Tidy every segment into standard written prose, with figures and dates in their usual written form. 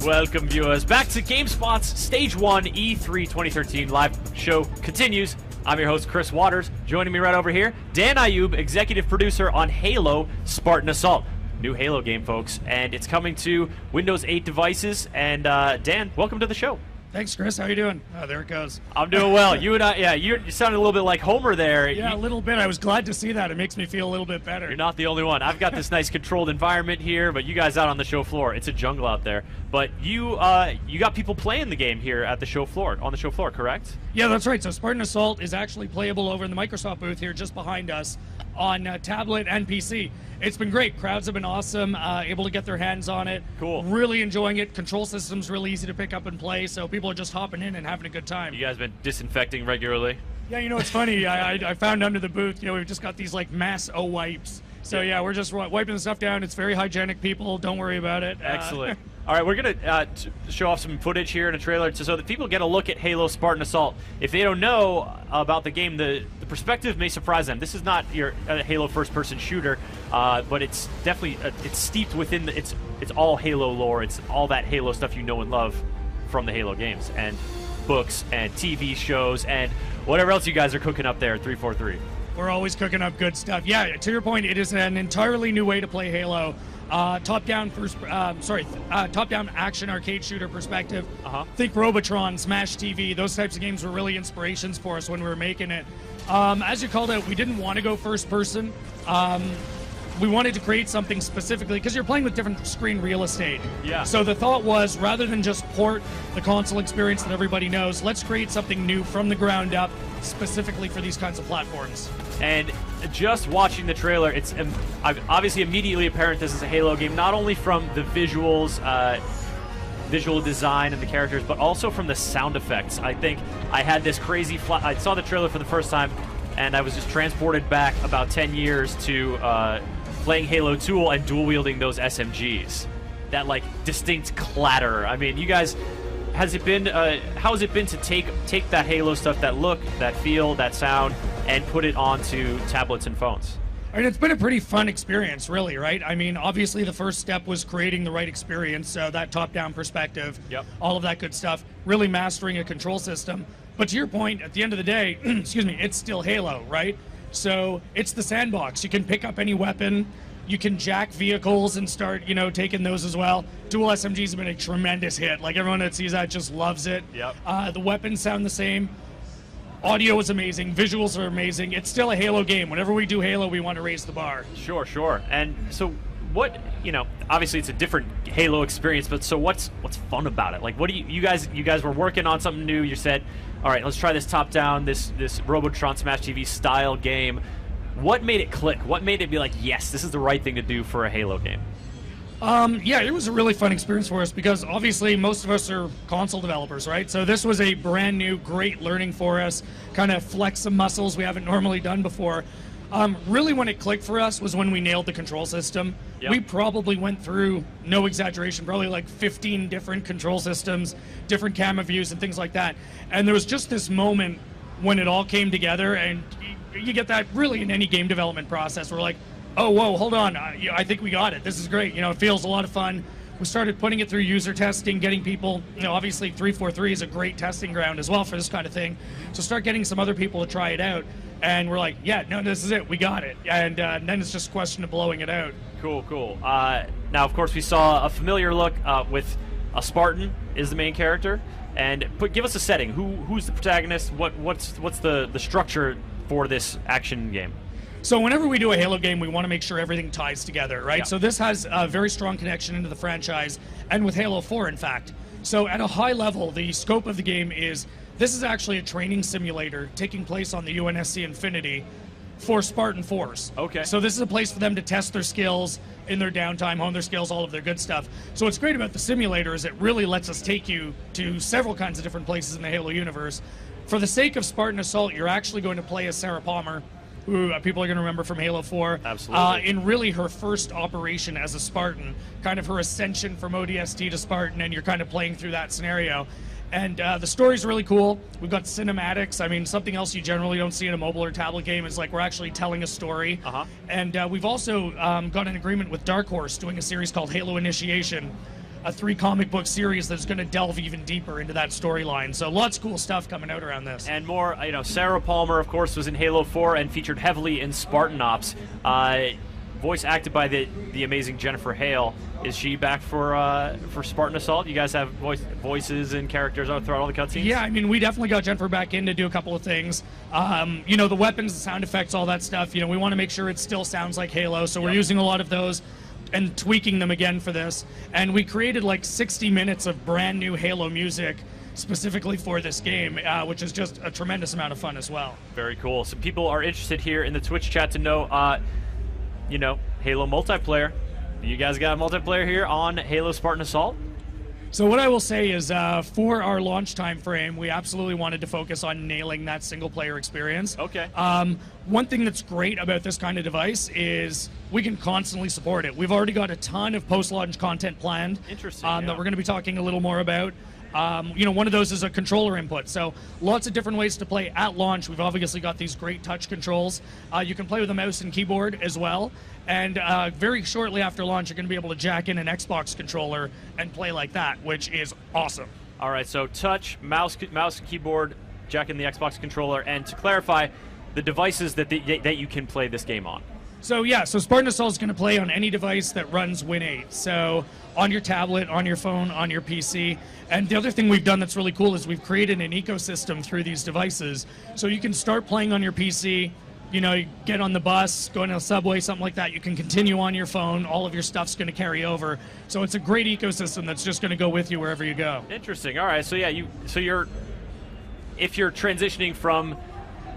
Welcome, viewers, back to GameSpot's Stage 1 E3 2013 live show continues. I'm your host, Chris Waters. Joining me right over here, Dan Ayub, executive producer on Halo Spartan Assault. New Halo game, folks, and it's coming to Windows 8 devices. And Dan, welcome to the show. Thanks, Chris. How you doing? Oh, there it goes. I'm doing well. You and I, yeah, you sounded a little bit like Homer there. Yeah, a little bit. I was glad to see that. It makes me feel a little bit better. You're not the only one. I've got this nice controlled environment here, but you guys out on the show floor, it's a jungle out there. But you got people playing the game here at the show floor, on the show floor, correct? Yeah, that's right. So Spartan Assault is actually playable over in the Microsoft booth here just behind us on tablet and PC. It's been great. Crowds have been awesome, able to get their hands on it. Cool. Really enjoying it. Control system's really easy to pick up and play, so people are just hopping in and having a good time. You guys been disinfecting regularly? Yeah, you know, it's funny. I found under the booth, you know, we've just got these like mass O-wipes. So yeah, we're just wiping the stuff down. It's very hygienic, people. Don't worry about it. Excellent. All right, we're going to show off some footage here in a trailer so that people get a look at Halo Spartan Assault. If they don't know about the game, the perspective may surprise them. This is not your Halo first-person shooter, but it's definitely it's steeped within the, it's all Halo lore. It's all that Halo stuff you know and love from the Halo games and books and TV shows and whatever else you guys are cooking up there at 343. We're always cooking up good stuff. Yeah, to your point, it is an entirely new way to play Halo. Top-down action arcade shooter perspective. Think Robotron, Smash TV. Those types of games were really inspirations for us when we were making it. As you called out, we didn't want to go first person. We wanted to create something specifically because you're playing with different screen real estate. Yeah. So the thought was, rather than just port the console experience that everybody knows, let's create something new from the ground up, specifically for these kinds of platforms. And just watching the trailer, it's obviously immediately apparent this is a Halo game, not only from the visuals, visual design and the characters, but also from the sound effects. I think I had this crazy I saw the trailer for the first time, and I was just transported back about 10 years to playing Halo 2 and dual-wielding those SMGs. That, like, distinct clatter. I mean, you guys, has it been, how has it been to take that Halo stuff, that look, that feel, that sound, and put it onto tablets and phones? I mean, it's been a pretty fun experience, really, right? I mean, obviously the first step was creating the right experience, that top-down perspective, all of that good stuff, really mastering a control system. But to your point, at the end of the day, excuse me, it's still Halo, right? So it's the sandbox. You can pick up any weapon. You can jack vehicles and start, you know, taking those as well. Dual SMGs have been a tremendous hit. Like, everyone that sees that just loves it. The weapons sound the same. Audio is amazing. Visuals are amazing. It's still a Halo game. Whenever we do Halo, we want to raise the bar. Sure, sure. And so what, you know, obviously it's a different Halo experience, but so what's fun about it? Like, what do you guys were working on something new. You said, all right, let's try this top-down, this Robotron Smash TV style game. What made it click? What made it be like, yes, this is the right thing to do for a Halo game? Yeah, it was a really fun experience for us because obviously most of us are console developers, right? So this was a brand new, great learning for us, kind of flex some muscles we haven't normally done before. Really when it clicked for us was when we nailed the control system. We probably went through, no exaggeration, probably like 15 different control systems, different camera views and things like that. And there was just this moment when it all came together, and you get that really in any game development process. We're like, oh, whoa, hold on, I think we got it. This is great. You know, it feels a lot of fun. We started putting it through user testing, getting people, you know, obviously 343 is a great testing ground as well for this kind of thing. So start getting some other people to try it out. And we're like, yeah, no, this is it. We got it. And then it's just a question of blowing it out. Cool, cool. Now, of course, we saw a familiar look with a Spartan is the main character. And give us a setting. Who's the protagonist? What's the structure for this action game? So whenever we do a Halo game, we want to make sure everything ties together, right? So this has a very strong connection into the franchise, and with Halo 4, in fact. So at a high level, the scope of the game is, this is actually a training simulator taking place on the UNSC Infinity for Spartan Force. Okay. So this is a place for them to test their skills in their downtime, hone their skills, all of their good stuff. So what's great about the simulator is it really lets us take you to several kinds of different places in the Halo universe. For the sake of Spartan Assault, you're actually going to play as Sarah Palmer, who people are going to remember from Halo 4. Absolutely. In really her first operation as a Spartan, kind of her ascension from ODST to Spartan, and you're kind of playing through that scenario. And the story's really cool. We've got cinematics. I mean, something else you generally don't see in a mobile or tablet game is like we're actually telling a story. And we've also got an agreement with Dark Horse doing a series called Halo Initiation, a 3 comic book series that's going to delve even deeper into that storyline. So lots of cool stuff coming out around this. And more, Sarah Palmer, of course, was in Halo 4 and featured heavily in Spartan Ops. Voice acted by the amazing Jennifer Hale. Is she back for Spartan Assault? You guys have voices and characters throughout all the cutscenes? Yeah, I mean, we definitely got Jennifer back in to do a couple of things. The weapons, the sound effects, all that stuff. We want to make sure it still sounds like Halo, so we're using a lot of those and tweaking them again for this. And we created like 60 minutes of brand new Halo music specifically for this game, which is just a tremendous amount of fun as well. Very cool. So people are interested here in the Twitch chat to know, Halo multiplayer. You guys got a multiplayer here on Halo Spartan Assault? So what I will say is, for our launch time frame, we absolutely wanted to focus on nailing that single-player experience. Okay. One thing that's great about this kind of device is we can constantly support it. We've already got a ton of post-launch content planned. Interesting. That we're going to be talking a little more about. One of those is a controller input. So lots of different ways to play at launch. We've obviously got these great touch controls. You can play with a mouse and keyboard as well. And very shortly after launch, you're going to be able to jack in an Xbox controller and play like that, which is awesome. All right, so touch, mouse, keyboard, jack in the Xbox controller, and to clarify, the devices that you can play this game on. So Spartan Assault is going to play on any device that runs Win 8. So on your tablet, on your phone, on your PC. And the other thing we've done that's really cool is we've created an ecosystem through these devices. So you can start playing on your PC, you get on the bus, go into a subway, something like that. You can continue on your phone. All of your stuff's going to carry over. So it's a great ecosystem that's just going to go with you wherever you go. Interesting. All right. So yeah, if you're transitioning from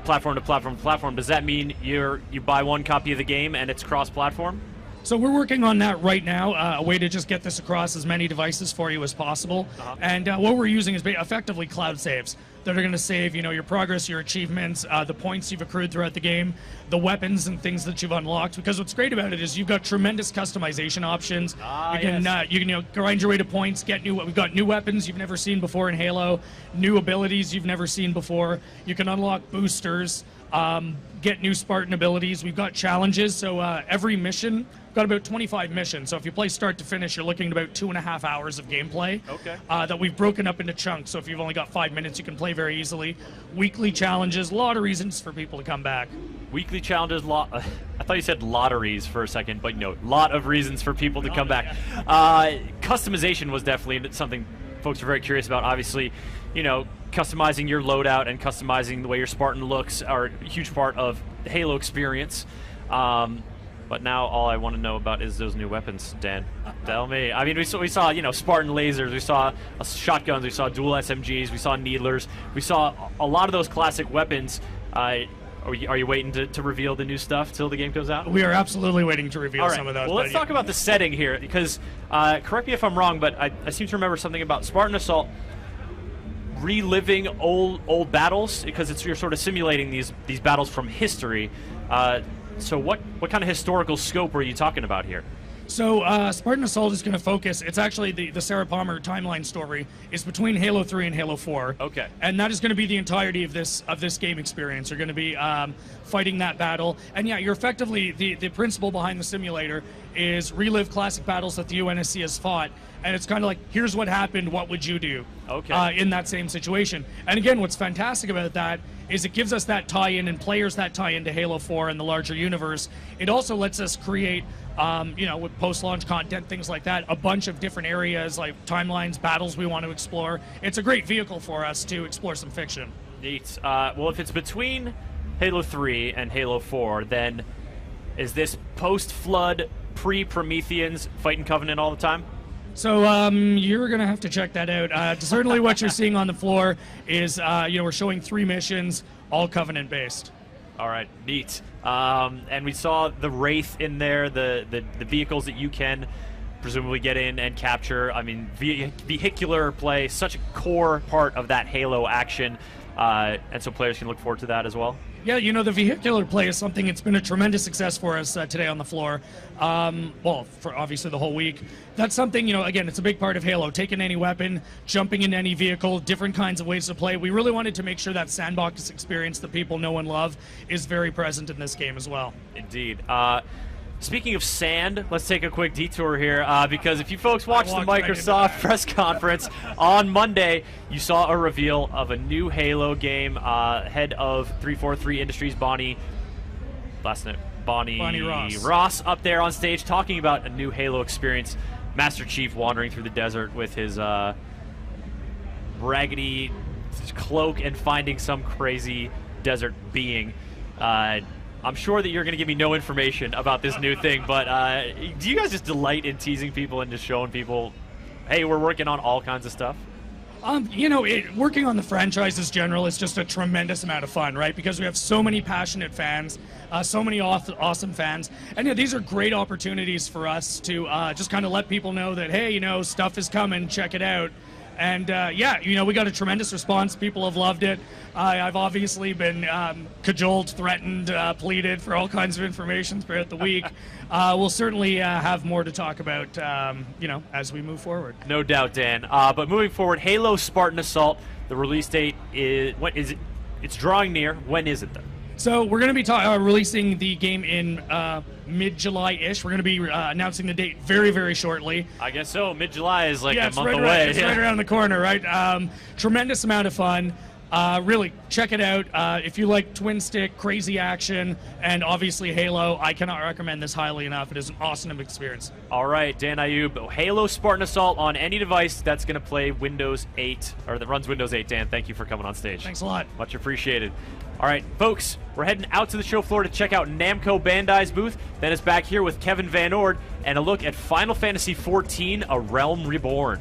platform to platform to platform, does that mean you buy one copy of the game and it's cross-platform? So we're working on that right now, a way to just get this across as many devices for you as possible. And what we're using is effectively cloud saves that are going to save, your progress, your achievements, the points you've accrued throughout the game, the weapons and things that you've unlocked. Because what's great about it is you've got tremendous customization options. You can grind your way to points, we've got new weapons you've never seen before in Halo, new abilities you've never seen before. You can unlock boosters, get new Spartan abilities. We've got challenges, so every mission, we've got about 25 missions. So if you play start to finish, you're looking at about 2.5 hours of gameplay. Okay. That we've broken up into chunks. So if you've only got 5 minutes, you can play very easily. Weekly challenges, a lot of reasons for people to come back. Weekly challenges, I thought you said lotteries for a second, but no, lot of reasons for people to come back. Customization was definitely something folks are very curious about. Obviously, customizing your loadout and customizing the way your Spartan looks are a huge part of the Halo experience. But now all I want to know about is those new weapons, Dan. Tell me. I mean, we saw Spartan lasers, we saw shotguns, we saw dual SMGs, we saw needlers, we saw a lot of those classic weapons. Are you waiting to reveal the new stuff till the game comes out? We are absolutely waiting to reveal some of those. Well, let's talk about the setting here, because correct me if I'm wrong, but I seem to remember something about Spartan Assault reliving old battles, because you're sort of simulating these battles from history. So what kind of historical scope are you talking about here? So Spartan Assault is going to focus, it's actually the Sarah Palmer timeline story is between Halo 3 and Halo 4. Okay. And that is going to be the entirety of this game experience. You're going to be fighting that battle. And yeah, you're effectively, the principle behind the simulator is relive classic battles that the UNSC has fought. And it's kind of like, here's what happened, what would you do in that same situation? And again, what's fantastic about that is it gives us that tie-in and players that tie into Halo 4 and the larger universe. It also lets us create, with post-launch content, things like that, a bunch of different areas, like timelines, battles we want to explore. It's a great vehicle for us to explore some fiction. Neat. Well, if it's between Halo 3 and Halo 4, then is this post-Flood, pre-Prometheans fighting Covenant all the time? So you're going to have to check that out. Certainly what you're seeing on the floor is, we're showing 3 missions, all Covenant-based. All right, neat. And we saw the Wraith in there, the vehicles that you can presumably get in and capture. I mean, vehicular play, such a core part of that Halo action, and so players can look forward to that as well. Yeah, the vehicular play is something, it's been a tremendous success for us today on the floor. For obviously the whole week. That's something, again, it's a big part of Halo. Taking any weapon, jumping into any vehicle, different kinds of ways to play. We really wanted to make sure that sandbox experience that people know and love is very present in this game as well. Indeed. Speaking of sand, let's take a quick detour here because if you folks watched the walked right into Microsoft that. press conference on Monday, you saw a reveal of a new Halo game. Head of 343 Industries, Bonnie Ross up there on stage talking about a new Halo experience. Master Chief wandering through the desert with his raggedy cloak and finding some crazy desert being. I'm sure that you're going to give me no information about this new thing, but do you guys just delight in teasing people and just showing people, hey, we're working on all kinds of stuff? Working on the franchise in general is just a tremendous amount of fun, right? Because we have so many passionate fans, so many awesome fans. And these are great opportunities for us to just kind of let people know that, hey, stuff is coming, check it out. And we got a tremendous response. People have loved it. I've obviously been cajoled, threatened, pleaded for all kinds of information throughout the week. We'll certainly have more to talk about, as we move forward. No doubt, Dan. But moving forward, Halo Spartan Assault. The release date is It's drawing near. When is it, though? So we're going to be releasing the game in mid-July-ish. We're going to be announcing the date very, very shortly. I guess so. Mid-July is like a month right away. It's right around the corner, right? Tremendous amount of fun. Really, check it out. If you like twin stick, crazy action, and obviously Halo, I cannot recommend this highly enough. It is an awesome experience. All right, Dan Ayub, Halo Spartan Assault on any device that's going to play Windows 8, or that runs Windows 8. Dan, thank you for coming on stage. Thanks a lot. Much appreciated. All right, folks, we're heading out to the show floor to check out Namco Bandai's booth. Then it's back here with Kevin Van Ord and a look at Final Fantasy XIV, A Realm Reborn.